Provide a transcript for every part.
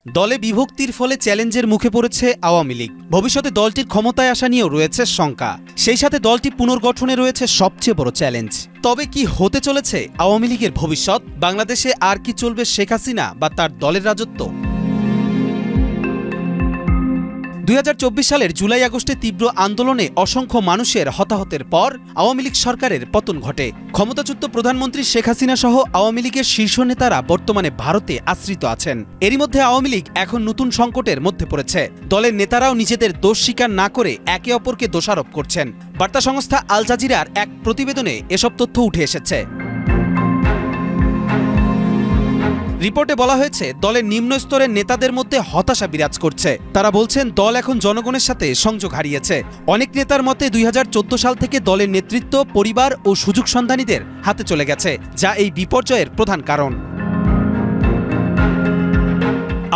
দলে বিভক্তির ফলে চ্যালেঞ্জের মুখে পড়েছে আওয়ামী লীগ। ভবিষ্যতে দলটির ক্ষমতায় আসা নিয়েও রয়েছে শঙ্কা। সেই সাথে দলটি পুনর্গঠনে রয়েছে সবচেয়ে বড় চ্যালেঞ্জ। তবে কি হতে চলেছে আওয়ামী লীগের ভবিষ্যৎ? বাংলাদেশে আর কি চলবে শেখ হাসিনা বা তার দলের রাজত্ব? ২০২৪ সালের জুলাই আগস্টে তীব্র আন্দোলনে অসংখ্য মানুষের হতাহতের পর আওয়ামী লীগ সরকারের পতন ঘটে। ক্ষমতাচ্যুত প্রধানমন্ত্রী শেখ হাসিনা সহ আওয়ামী লীগের শীর্ষ নেতারা বর্তমানে ভারতে আশ্রিত আছেন। এরই মধ্যে আওয়ামী লীগ এখন নতুন সংকটের মধ্যে পড়েছে। দলের নেতারাও নিজেদের দোষ স্বীকার না করে একে অপরকে দোষারোপ করছেন। বার্তা সংস্থা আল জাজিরার এক প্রতিবেদনে এসব তথ্য উঠে এসেছে। রিপোর্টে বলা হয়েছে, দলের নিম্ন স্তরের নেতাদের মধ্যে হতাশা বিরাজ করছে। তারা বলছেন, দল এখন জনগণের সাথে সংযোগ হারিয়েছে। অনেক নেতার মতে ২০১৪ সাল থেকে দলের নেতৃত্ব পরিবার ও সুযোগ সন্ধানীদের হাতে চলে গেছে, যা এই বিপর্যয়ের প্রধান কারণ।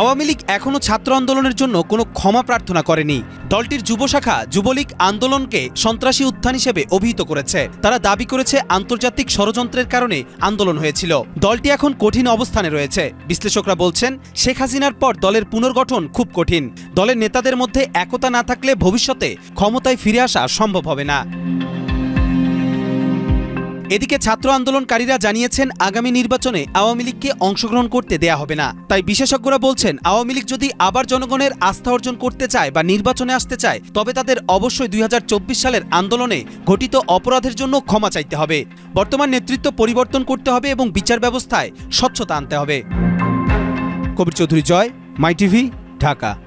আওয়ামী লীগ এখনও ছাত্র আন্দোলনের জন্য কোনো ক্ষমা প্রার্থনা করেনি। দলটির যুব শাখা যুবলীগ আন্দোলনকে সন্ত্রাসী উত্থান হিসেবে অভিহিত করেছে। তারা দাবি করেছে, আন্তর্জাতিক ষড়যন্ত্রের কারণে আন্দোলন হয়েছিল। দলটি এখন কঠিন অবস্থানে রয়েছে। বিশ্লেষকরা বলছেন, শেখ হাসিনার পর দলের পুনর্গঠন খুব কঠিন। দলের নেতাদের মধ্যে একতা না থাকলে ভবিষ্যতে ক্ষমতায় ফিরে আসা সম্ভব হবে না। এদিকে ছাত্র আন্দোলনকারীরা জানিয়েছেন, আগামী নির্বাচনে আওয়ামী লীগকে অংশগ্রহণ করতে দেয়া হবে না। তাই বিশেষজ্ঞরা বলছেন, আওয়ামী লীগ যদি আবার জনগণের আস্থা অর্জন করতে চায় বা নির্বাচনে আসতে চায়, তবে তাদের অবশ্যই ২০২৪ সালের আন্দোলনে ঘটিত অপরাধের জন্য ক্ষমা চাইতে হবে। বর্তমান নেতৃত্ব পরিবর্তন করতে হবে এবং বিচার ব্যবস্থায় স্বচ্ছতা আনতে হবে। কবির চৌধুরী জয়, মাই টিভি, ঢাকা।